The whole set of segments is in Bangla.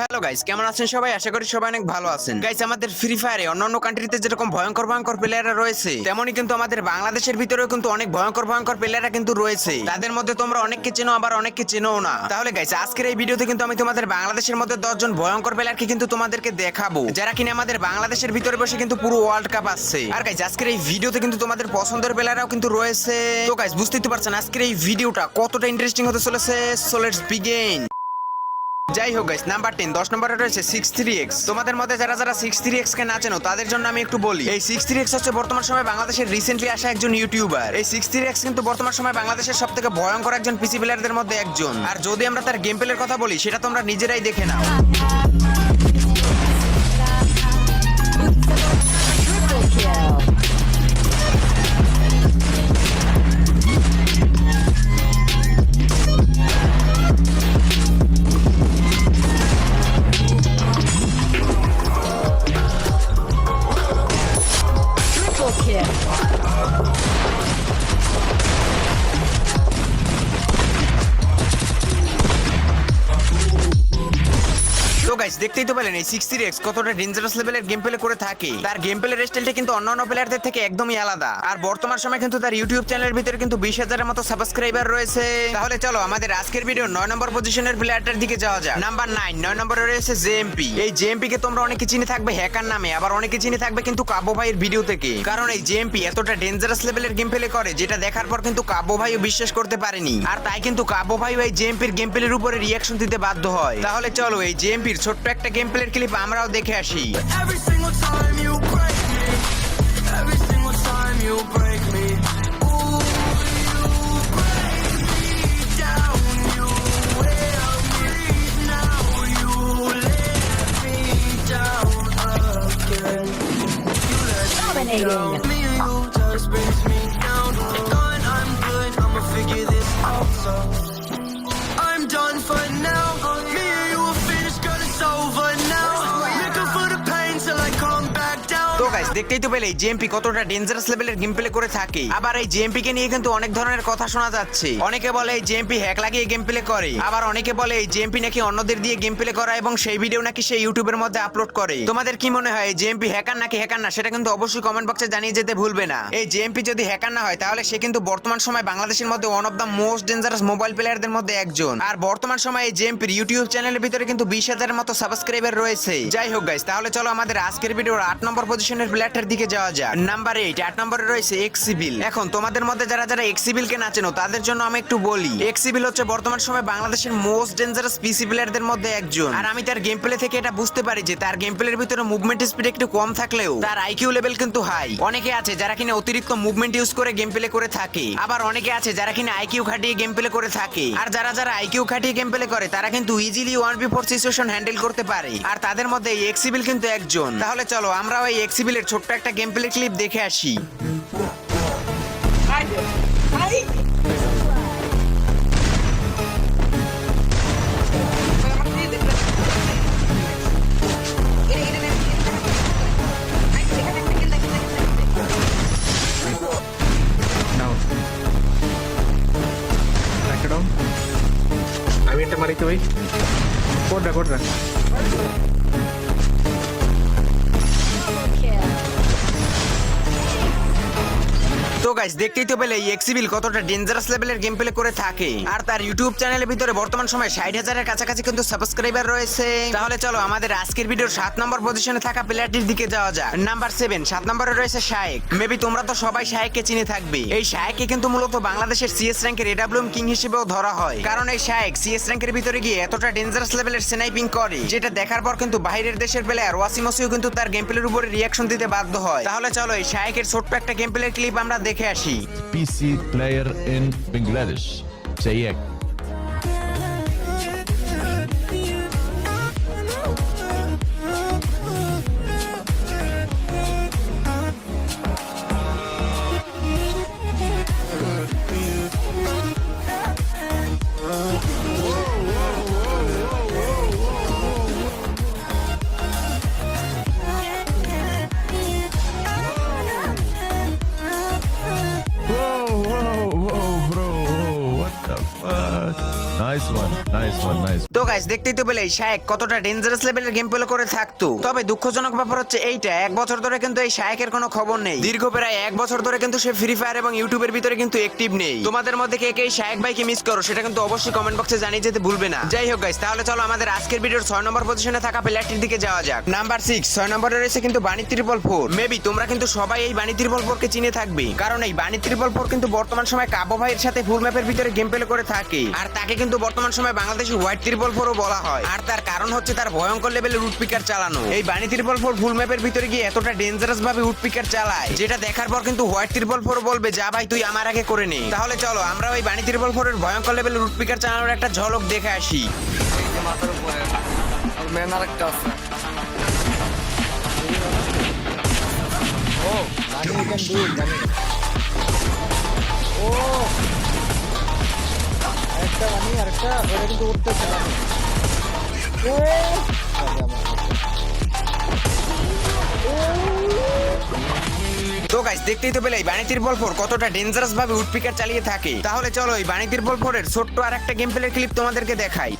হ্যালো গাইস, কেমন আছেন সবাই? আশা করি সবাই অনেক ভালো আছেন। গাইস, আমাদের ফ্রি ফায়ারে অন্যান্য কান্ট্রিতে যেরকম ভয়ঙ্কর ভয়ঙ্কর প্লেয়াররা রয়েছে, তেমনই কিন্তু আমাদের বাংলাদেশের ভিতরেও কিন্তু অনেক ভয়ঙ্কর ভয়ঙ্কর প্লেয়াররা কিন্তু রয়েছে। তাদের মধ্যে তোমরা অনেককে চেনো, আবার অনেককে চেনোও না। তাহলে গাইস, আজকের এই ভিডিওতে কিন্তু আমি তোমাদের বাংলাদেশের মধ্যে 10 জন ভয়ঙ্কর প্লেয়ারকে কিন্তু তোমাদেরকে দেখাবো, যারা কিনা আমাদের বাংলাদেশের ভিতরে বসে কিন্তু পুরো ওয়ার্ল্ড কাপ আসছে। আর গাইস, আজকের এই ভিডিওতে কিন্তু তোমাদের পছন্দের প্লেয়াররাও কিন্তু রয়েছে। তো গাইস, বুঝতেই তো পারছেন আজকের এই ভিডিওটা কতটা ইন্টারেস্টিং হতে চলেছে। So let's begin. যাই হোক গাইস, নাম্বার 10 10 নম্বরে রয়েছে 63x। তোমাদের মধ্যে যারা যারা 63x কে না চেনো তাদের জন্য আমি একটু বলি, এই 63x হচ্ছে বর্তমান সময়ে বাংলাদেশের রিসেন্টলি আসা একজন ইউটিউবার। এই 63x কিন্তু বর্তমান সময়ে বাংলাদেশের সবথেকে ভয়ঙ্কর একজন পিসি প্লেয়ারদের মধ্যে একজন। আর যদি আমরা তার গেম প্লের কথা বলি, সেটা তোমরা নিজেরাই দেখে নাও। তো গাইস, দেখতেই তো পেলেন এই 63x কতটা ডেঞ্জারাস লেভেলের গেম প্লে করে থাকে। তার গেম প্লের স্টাইলটা কিন্তু অন্যান্য প্লেয়ারদের থেকে একদমই আলাদা। আর বর্তমান সময় কিন্তু তার ইউটিউব চ্যানেলের ভিতরে কিন্তু 20,000-এর মতো সাবস্ক্রাইবার রয়েছে। তাহলে চলো আমাদের আজকের ভিডিও 9 নম্বর পজিশনের প্লেয়ারটার দিকে যাওয়া যাক। নাম্বার 9 9 নম্বরে রয়েছে জেএমপি। এই জেএমপি কে তোমরা অনেকে চিনে থাকবে হ্যাকার নামে, আবার অনেকে চিনে থাকবে কিন্তু কাব্য ভাইয়ের ভিডিও থেকে। কারণ এই জেএমপি এতটা ডেঞ্জারাস লেভেলের গেম প্লে করে, যেটা দেখার পর কিন্তু কাব্য ভাইও বিশ্বাস করতে পারেনি। আর তাই কিন্তু কাব্য ভাই এই জেএমপির গেম প্লের উপরে রিঅ্যাকশন দিতে বাধ্য হয়। তাহলে চলো এই জেএমপির ছোট্ট একটা গেম প্লের ক্লিপ আমরাও দেখে আসি। Every single time you break me, every single time you break me, ooh, you break me down, you wear me now, you let me down again. You let me down, me and you just brings me down. Thought I'm good, I'ma figure this out, so I'm done for now. Me and you are finished, girl, it's over now. Looking for the pain till I come back down. তো গাইস, দেখতেই তো পেলে জেএমপি কতটা ডেঞ্জারাস লেভেলের গেম প্লে করে থাকে। আবার এই জেএমপি কে নিয়ে কিন্তু অনেক ধরনের কথা শোনা যাচ্ছে। অনেকে বলে এই জেএমপি হ্যাক লাগিয়ে গেম প্লে করে, আবার অনেকে বলে এই জেএমপি নাকি অন্যদের দিয়ে গেম প্লে করা এবং সেই ভিডিও নাকি সে ইউটিউবের মধ্যে আপলোড করে। তোমাদের কি মনে হয় জেএমপি হ্যাকার নাকি হ্যাকার না, সেটা কিন্তু অবশ্যই কমেন্ট বক্সে জানিয়ে যেতে ভুলবে না। এই জেএমপি যদি হ্যাকার না হয়, তাহলে সে কিন্তু বর্তমান সময় বাংলাদেশের মধ্যে one of the most dangerous mobile প্লেয়ারদের মধ্যে একজন। আর বর্তমান সময়ে এই জেএমপির ইউটিউব চ্যানেলের ভিতরে কিন্তু 20,000-এর মতো সাবস্ক্রাইবার রয়েছে। যাই হোক গাইস, তাহলে চলো আমাদের আজকের ভিডিওর 8 নম্বর পজিশনের প্লেয়ারটার দিকে যাওয়া যাক। নাম্বার 8 নম্বরে রয়েছে এক্সিবিল। এখন তোমাদের মধ্যে যারা যারা এক্সিবিল কে না চেনো তাদের জন্য আমি একটু বলি, এক্সিবিল হচ্ছে বর্তমান সময়ে বাংলাদেশের মোস্ট ডেঞ্জারাস পিসি প্লেয়ারদের মধ্যে একজন। আর আমি তার গেম প্লে থেকে এটা বুঝতে পারি যে তার গেম প্লের ভিতরে মুভমেন্ট স্পিড একটু কম থাকলেও তার আইকিউ লেভেল কিন্তু হাই। অনেকে আছে যারা কিনা অতিরিক্ত মুভমেন্ট ইউজ করে গেম প্লে করে থাকে, আবার অনেকে আছে যারা কিনা আইকিউ খাটিয়ে গেম প্লে করে থাকে। আর যারা যারা আইকিউ খাটিয়ে গেম প্লে করে তারা কিন্তু ইজিলি 1v4 সিচুয়েশন হ্যান্ডেল করতে পারে। আর তাদের মধ্যে এই এক্সিবিল কিন্তু একজন। তাহলে চলো আমরাও এই এক্সিবিলের ছোট্ট একটা গেম প্লে ক্লিপ দেখে আসি। আমি একটা মারিতে ভাই কোডরা তো গাইস, দেখতেই তো পেলে এই এক্সিবিল কতটা ডেঞ্জারাস লেভেলের গেম প্লে করে থাকে। আর তার ইউটিউব চ্যানেলের ভিতরে বর্তমান সময় 60,000-এর কাছাকাছি কিন্তু সাবস্ক্রাইবার রয়েছে। তাহলে চলো আমাদের আজকের ভিডিওর 7 নম্বর পজিশনে থাকা প্লেয়ারটির দিকে যাওয়া যাক। নাম্বার 7 7 নম্বরে রয়েছে শায়েক। মেবি তোমরা তো সবাই শায়েককে চিনে থাকবে। এই শায়েককে কিন্তু মূলত বাংলাদেশের সিএস র্যাঙ্কের এডব্লিউএম কিং হিসেবেও ধরা হয়। কারণ এই শায়েক সিএস র্যাঙ্কের ভিতরে গিয়ে এতটা ডেঞ্জারাস লেভেলের স্নাইপিং করে, যেটা দেখার পর কিন্তু বাইরের দেশের প্লেয়ার ওয়াসিমসিও কিন্তু তার গেম প্লের উপরে রিঅ্যাকশন দিতে বাধ্য হয়। তাহলে চলো এই শায়েকের ছোট্ট একটা গেম প্লের ক্লিপ আমরা দেখে আসি। PC player in Bangladesh. Sayek. Whoa, bro. What the fuck? Guys দেখতেই তো পেলে শায়েক কতটা ডেঞ্জারাস লেভেলের গেম প্লে করে থাকতো। তবে দুঃখজনক ব্যাপার হচ্ছে এইটা, 1 বছর ধরে কিন্তু এই শায়েকের কোনো খবর নেই। দীর্ঘ প্রায় 1 বছর ধরে কিন্তু সে ফ্রি ফায়ার এবং ইউটিউবের ভিতরে কিন্তু অ্যাক্টিভ নেই। তোমাদের মধ্যে কে কে এই শায়েক ভাইকে মিস করো সেটা কিন্তু অবশ্যই কমেন্ট বক্সে জানিয়ে যেতে ভুলবে না। যাই হোক গাইস, তাহলে চলো আমাদের আজকের ভিডিওর 6 নম্বর পজিশনে থাকা প্লেয়ারটির দিকে যাওয়া যাক। নাম্বার 6, 6 নম্বরে রয়েছে কিন্তু বানি 444। মেবি তোমরা কিন্তু সবাই এই বানি 444 কে চিনে থাকবে, কারণ এই বানি 444 কিন্তু বর্তমান সময় কাবো ভাইয়ের সাথে ফুল ম্যাপের ভিতরে গেম প্লে করে থাকে। আর তাকে কিন্তু বর্তমান সময় বাংলাদেশি হোয়াইট 444 বলা হয়। আর তার কারণ হচ্ছে তার ভয়ঙ্কর লেভেলের রুট পিকার চালানো। এই বানি 444 ফুল ম্যাপের ভিতরে গিয়ে এতটা ডেঞ্জারাস ভাবে রুট পিকার চালায়, যেটা দেখার পর কিন্তু হোয়াইট 444 বলবে যা ভাই তুই আমার আগে করে নে। তাহলে চলো আমরা ওই বানি 444 এর ভয়ঙ্কর লেভেলের রুট পিকার চালানোর একটা ঝলক দেখে আসি। মাথার উপরে আর ম্যান আরেকটা আছে। ও জানি you can do it, জানি। ও আরেকটা জানি, আরেকটা ওরা কিন্তু উঠতেছে জানি। ও তো গাইস দেখতেই তো পেলে এই বানি 444 কতটা ডেঞ্জারাস ভাবে রুট পিকার চালিয়ে থাকে। তাহলে চলো এই বানি 444 এর ছোট্ট আর একটা গেম প্লে ক্লিপ তোমাদেরকে দেখাই।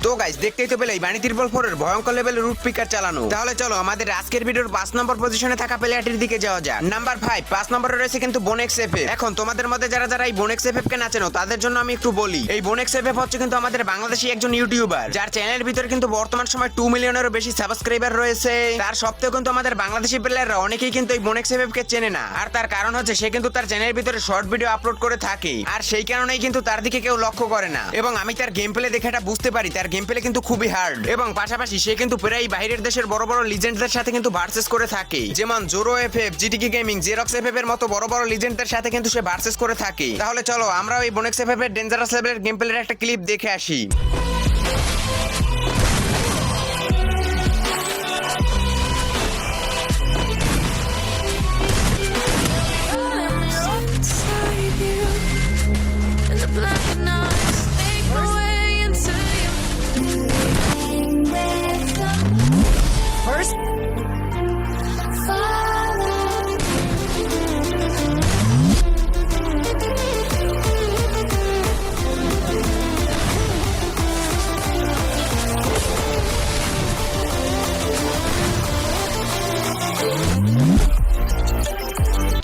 তো গাইস দেখতেই তো পেলে এই বানি 444 এর ভয়ঙ্কর লেভেলের রুট পিকার চালানো। তাহলে চলো আমাদের আজকের ভিডিওর 5 নম্বর পজিশনে থাকা প্লেয়ারটির দিকে যাওয়া যাক। নাম্বার 5, 5 নম্বরে রয়েছে কিন্তু বোনেক্স এফএফ। এখন তোমাদের মধ্যে যারা যারা এই বোনেক্স এফএফ কে না চেনো তাদের জন্য আমি একটু বলি, এই বোনেক্স এফএফ হচ্ছে কিন্তু আমাদের বাংলাদেশি একজন ইউটিউবার, যার চ্যানেলের ভিতরে কিন্তু বর্তমান সময় 2 মিলিয়নেরও বেশি সাবস্ক্রাইবার রয়েছে। তার সত্ত্বেও কিন্তু আমাদের বাংলাদেশি প্লেয়াররা অনেকেই কিন্তু এই বোনেক্স এফএফ কে চেনে না। আর তার কারণ হচ্ছে সে কিন্তু তার চ্যানেলের ভিতরে শর্ট ভিডিও আপলোড করে থাকে, আর সেই কারণেই কিন্তু তার দিকে কেউ লক্ষ্য করে না। এবং আমি তার গেম প্লে দেখে এটা বুঝতে পারি তার গেম প্লে কিন্তু খুবই হার্ড, এবং পাশাপাশি সে কিন্তু প্রায় বাইরের দেশের বড় বড় লিজেন্ডদের সাথে কিন্তু ভার্সেস করে থাকে, যেমন জোরো এফএফ, জিটিকে গেমিং, জেরক্স এফএফ এর মতো বড় বড় লিজেন্ডদের সাথে কিন্তু সে ভার্সেস করে থাকে। তাহলে চলো আমরা ওই বোনেক্স এফএফ এর ডেঞ্জারাস লেভেলের গেম প্লের একটা ক্লিপ দেখে আসি। Inside you, and the black nights make my way into you. First,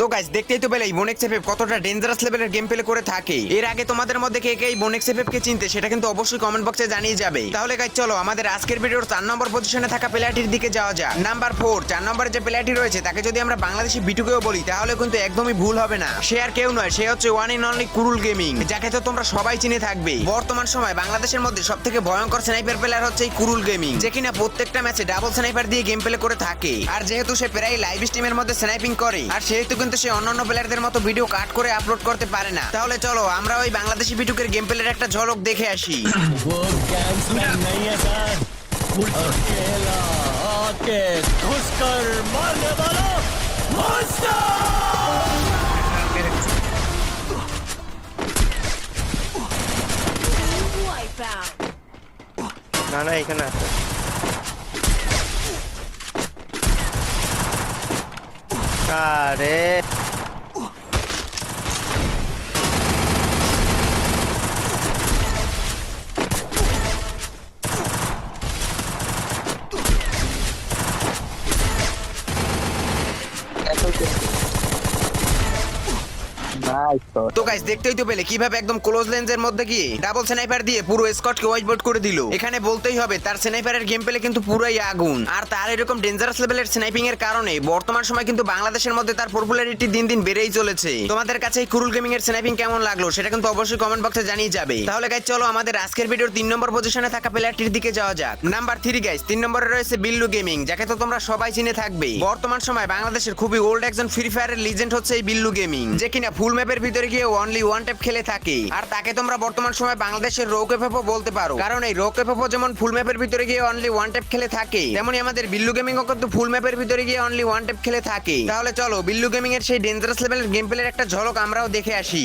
তো গাইস দেখতেই তো পেলে এই বোনেক্স এফএফ কতটা ডেঞ্জারাস লেভেলের গেম প্লে করে থাকে। এর আগে তোমাদের মধ্যে কে কে এই বোনেক্স এফএফ কে চিনতে সেটা কিন্তু অবশ্যই কমেন্ট বক্সে জানিয়ে যাবে। তাহলে গাইস চলো আমাদের আজকের ভিডিওর 4 নম্বর পজিশনে থাকা প্লেয়ারটির দিকে যাওয়া যাক। নাম্বার 4, 4 নম্বরে যে প্লেয়ারটি রয়েছে তাকে যদি আমরা বাংলাদেশি বিটুকেও বলি তাহলে কিন্তু একদমই ভুল হবে না। সে আর কেউ নয়, সে হচ্ছে one and only Kurul gaming, যাকে তো তোমরা সবাই চিনে থাকবে। বর্তমান সময় বাংলাদেশের মধ্যে সবথেকে ভয়ঙ্কর স্নাইপার প্লেয়ার হচ্ছে এই কুরুল গেমিং, যে কিনা প্রত্যেকটা ম্যাচে ডাবল স্নাইপার দিয়ে গেম প্লে করে থাকে। আর যেহেতু সে প্রায় লাইভ স্ট্রিমের মধ্যে স্নাইপিং করে, আর সেহেতু কিন্তু সে অন্যান্য প্লেয়ারদের মতো ভিডিও কাট করে আপলোড করতে পারে না। তাহলে চলো আমরা ওই বাংলাদেশি বিটুকের গেম প্লের একটা ঝলক দেখে আসি। वो गैंगस्टर नहीं है सर, अकेला आके घुसकर मारने वाला मॉन्स्टर। না না এখানে আছে। আরে তো গাইস দেখতেই তো পেলে কিভাবে একদম ক্লোজ লেন্সের মধ্যে গিয়ে ডাবল স্নাইপার দিয়ে পুরো স্কটকে ওয়াইট বোর্ড করে দিল। এখানে বলতেই হবে তার স্নাইপারের গেম প্লে কিন্তু পুরাই আগুন। আর তার এরকম ডেঞ্জারাস লেভেলের স্নাইপিং এর কারণে বর্তমান সময় কিন্তু বাংলাদেশের মধ্যে তার পপুলারিটি দিন দিন বেড়েই চলেছে। তোমাদের কাছে এই কুরুল গেমিং এর স্নাইপিং কেমন লাগলো সেটা কিন্তু অবশ্যই কমেন্ট বক্সে জানিয়ে যাবে। তাহলে গাইস চলো আমাদের আজকের ভিডিওর 3 নম্বর পজিশনে থাকা প্লেয়ারটির দিকে যাওয়া যাক। নাম্বার 3 গাইস, 3 নম্বরে রয়েছে বিল্লু গেমিং, যাকে তো তোমরা সবাই চিনে থাকবে। বর্তমান সময় বাংলাদেশের খুবই ওল্ড একজন ফ্রি ফায়ারের লিজেন্ড হচ্ছে এই বিল্লু গেমিং, যে কিনা ফুল ম্যাপের ভিতরে গিয়ে অনলি ওয়ান ট্যাপ খেলে থাকে, আর তাকে তোমরা বর্তমান সময় বাংলাদেশের রোকেফেফো বলতে পারো। কারণ এই রোকেফেফো যেমন ফুল ম্যাপের ভিতরে গিয়ে অনলি ওয়ান ট্যাপ খেলে থাকে, তেমনি আমাদের বিল্লু গেমিং ও কিন্তু ফুল ম্যাপের ভিতরে গিয়ে অনলি ওয়ান ট্যাপ খেলে থাকে। তাহলে চলো বিল্লু গেমিং এর সেই ডেঞ্জারাস লেভেলের গেম প্লের একটা ঝলক আমরাও দেখে আসি।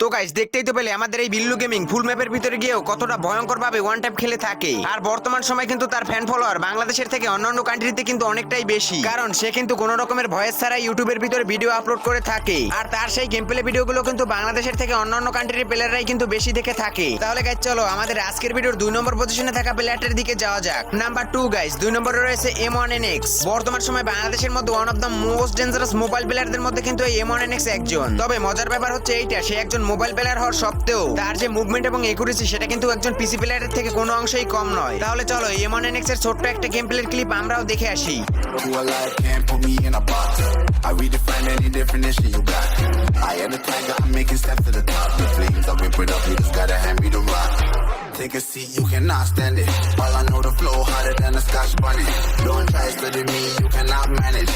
তো গাইস দেখতেই তো পেলে আমাদের এই বিল্লু গেমিং ফুল ম্যাপের ভিতরে গিয়েও কতটা ভয়ঙ্কর ভাবে ওয়ান ট্যাপ খেলে থাকে। আর বর্তমান সময় কিন্তু তার ফ্যান ফলোয়ার বাংলাদেশের থেকে অন্যান্য কান্ট্রিতে কিন্তু অনেকটাই বেশি, কারণ সে কিন্তু কোনো রকমের ভয়েস ছাড়া ইউটিউবের ভিতরে ভিডিও আপলোড করে থাকে। আর তার সেই গেম প্লে ভিডিওগুলো কিন্তু বাংলাদেশের থেকে অন্যান্য কান্ট্রির প্লেয়াররাই কিন্তু বেশি দেখে থাকে। তাহলে গাইস চলো আমাদের আজকের ভিডিওর 2 নম্বর পজিশনে থাকা প্লেয়ারটার দিকে যাওয়া যাক। নাম্বার 2 গাইস, 2 নম্বরে রয়েছে M1NX। বর্তমান সময় বাংলাদেশের মধ্যে one of the most dangerous mobile প্লেয়ারদের মধ্যে কিন্তু এই M1NX একজন। তবে মজার ব্যাপার হচ্ছে এইটা, সে একজন মোবাইল প্লেয়ার হওয়ার সত্ত্বেও তার যে মুভমেন্ট এবং একুরেসি সেটা কিন্তু একজন পিসি প্লেয়ারের থেকে কোনো অংশেই কম নয়। তাহলে চলো M1NX এর ছোট্ট একটা গেম প্লের ক্লিপ আমরাও দেখে আসি। To a life can't put me in a box. I redefine any definition you got. I am the tiger, I'm making steps to the top. The flames, I whip it up, you just gotta hand me the rock. Take a seat, you cannot stand it. All I know, the flow hotter than a Scotch bunny. Don't try studying me, you cannot manage.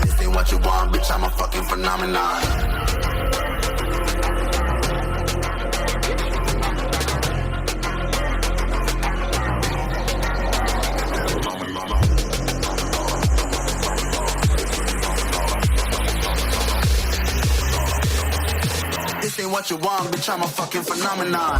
This ain't what you want, bitch, I'm a fucking phenomenon. This ain't what you want, bitch, I'm a fucking phenomenon.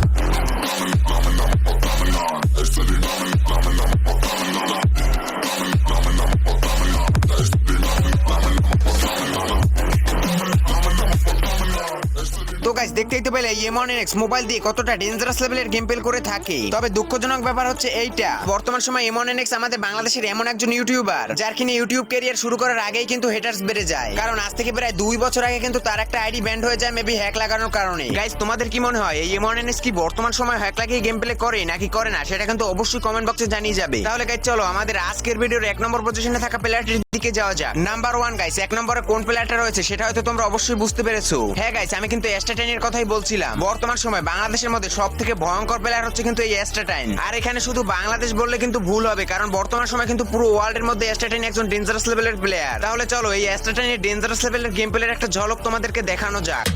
তো গাইস দেখতেই তো পেলে M1NX মোবাইল দিয়ে কতটা ডেঞ্জারাস লেভেলের গেম প্লে করে থাকে। তবে দুঃখজনক ব্যাপার হচ্ছে এইটা, বর্তমান সময় M1NX আমাদের বাংলাদেশের এমন একজন ইউটিউবার যার কিনা ইউটিউব ক্যারিয়ার শুরু করার আগেই কিন্তু হেটার্স বেড়ে যায়। কারণ আজ থেকে প্রায় 2 বছর আগে কিন্তু তার একটা আইডি ব্যান্ড হয়ে যায় মেবি হ্যাক লাগানোর কারণে। গাইস তোমাদের কি মনে হয় এই M1NX কি বর্তমান সময় হ্যাক লাগিয়ে গেম প্লে করে নাকি করে না, সেটা কিন্তু অবশ্যই কমেন্ট বক্সে জানিয়ে যাবে। তাহলে গাইস চলো আমাদের আজকের ভিডিওর 1 নম্বর পজিশনে থাকা প্লেয়ারটির দিকে যাওয়া যাক। নাম্বার 1 গাইস, 1 নম্বরে কোন প্লেয়ারটা রয়েছে সেটা হয়তো তোমরা অবশ্যই বুঝতে পেরেছো। হ্যাঁ গাইস, আমি কিন্তু এস্টাটাইনের কথাই বলছিলাম। বর্তমান সময় বাংলাদেশের মধ্যে সবথেকে ভয়ঙ্কর প্লেয়ার হচ্ছে কিন্তু এই এস্টাটাইন। আর এখানে শুধু বাংলাদেশ বললে কিন্তু ভুল হবে, কারণ বর্তমান সময় কিন্তু পুরো ওয়ার্ল্ডের মধ্যে এস্টাটাইন একজন ডেঞ্জারাস লেভেলের প্লেয়ার। তাহলে চলো এই এস্টাটাইনের ডেঞ্জারাস লেভেলের গেম প্লের একটা ঝলক তোমাদেরকে দেখানো যাক।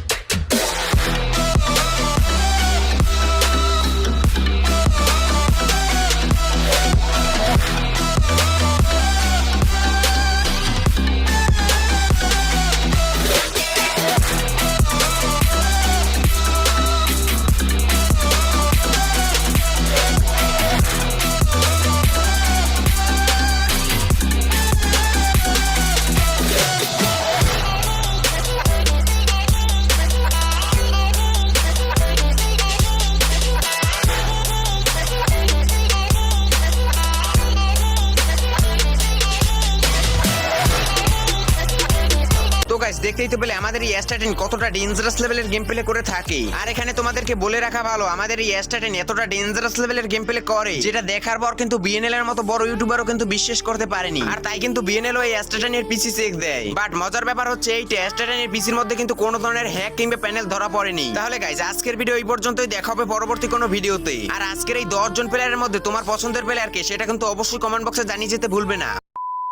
দেখতেই তো পেলে আমাদের এই এস্টাটাইন কতটা ডেঞ্জারাস লেভেলের গেম প্লে করে থাকে। আর এখানে তোমাদেরকে বলে রাখা ভালো, আমাদের এই এস্টাটাইন এতটা ডেঞ্জারাস লেভেলের গেম প্লে করে যেটা দেখার পর কিন্তু বিএনএল এর মতো বড় ইউটিউবারও কিন্তু বিশ্বাস করতে পারেনি। আর তাই কিন্তু বিএনএল ওই এস্টাটাইনের পিসি চেক দেয়। বাট মজার ব্যাপার হচ্ছে এইটা, এস্টাটাইনের পিসির মধ্যে কিন্তু কোনো ধরনের হ্যাক কিংবা প্যানেল ধরা পড়েনি। তাহলে গাইজ আজকের ভিডিও এই পর্যন্তই, দেখা হবে পরবর্তী কোনো ভিডিওতে। আর আজকের এই 10 জন প্লেয়ারের মধ্যে তোমার পছন্দের প্লেয়ার কে সেটা কিন্তু অবশ্যই কমেন্ট বক্সে জানিয়ে যেতে ভুলবে না।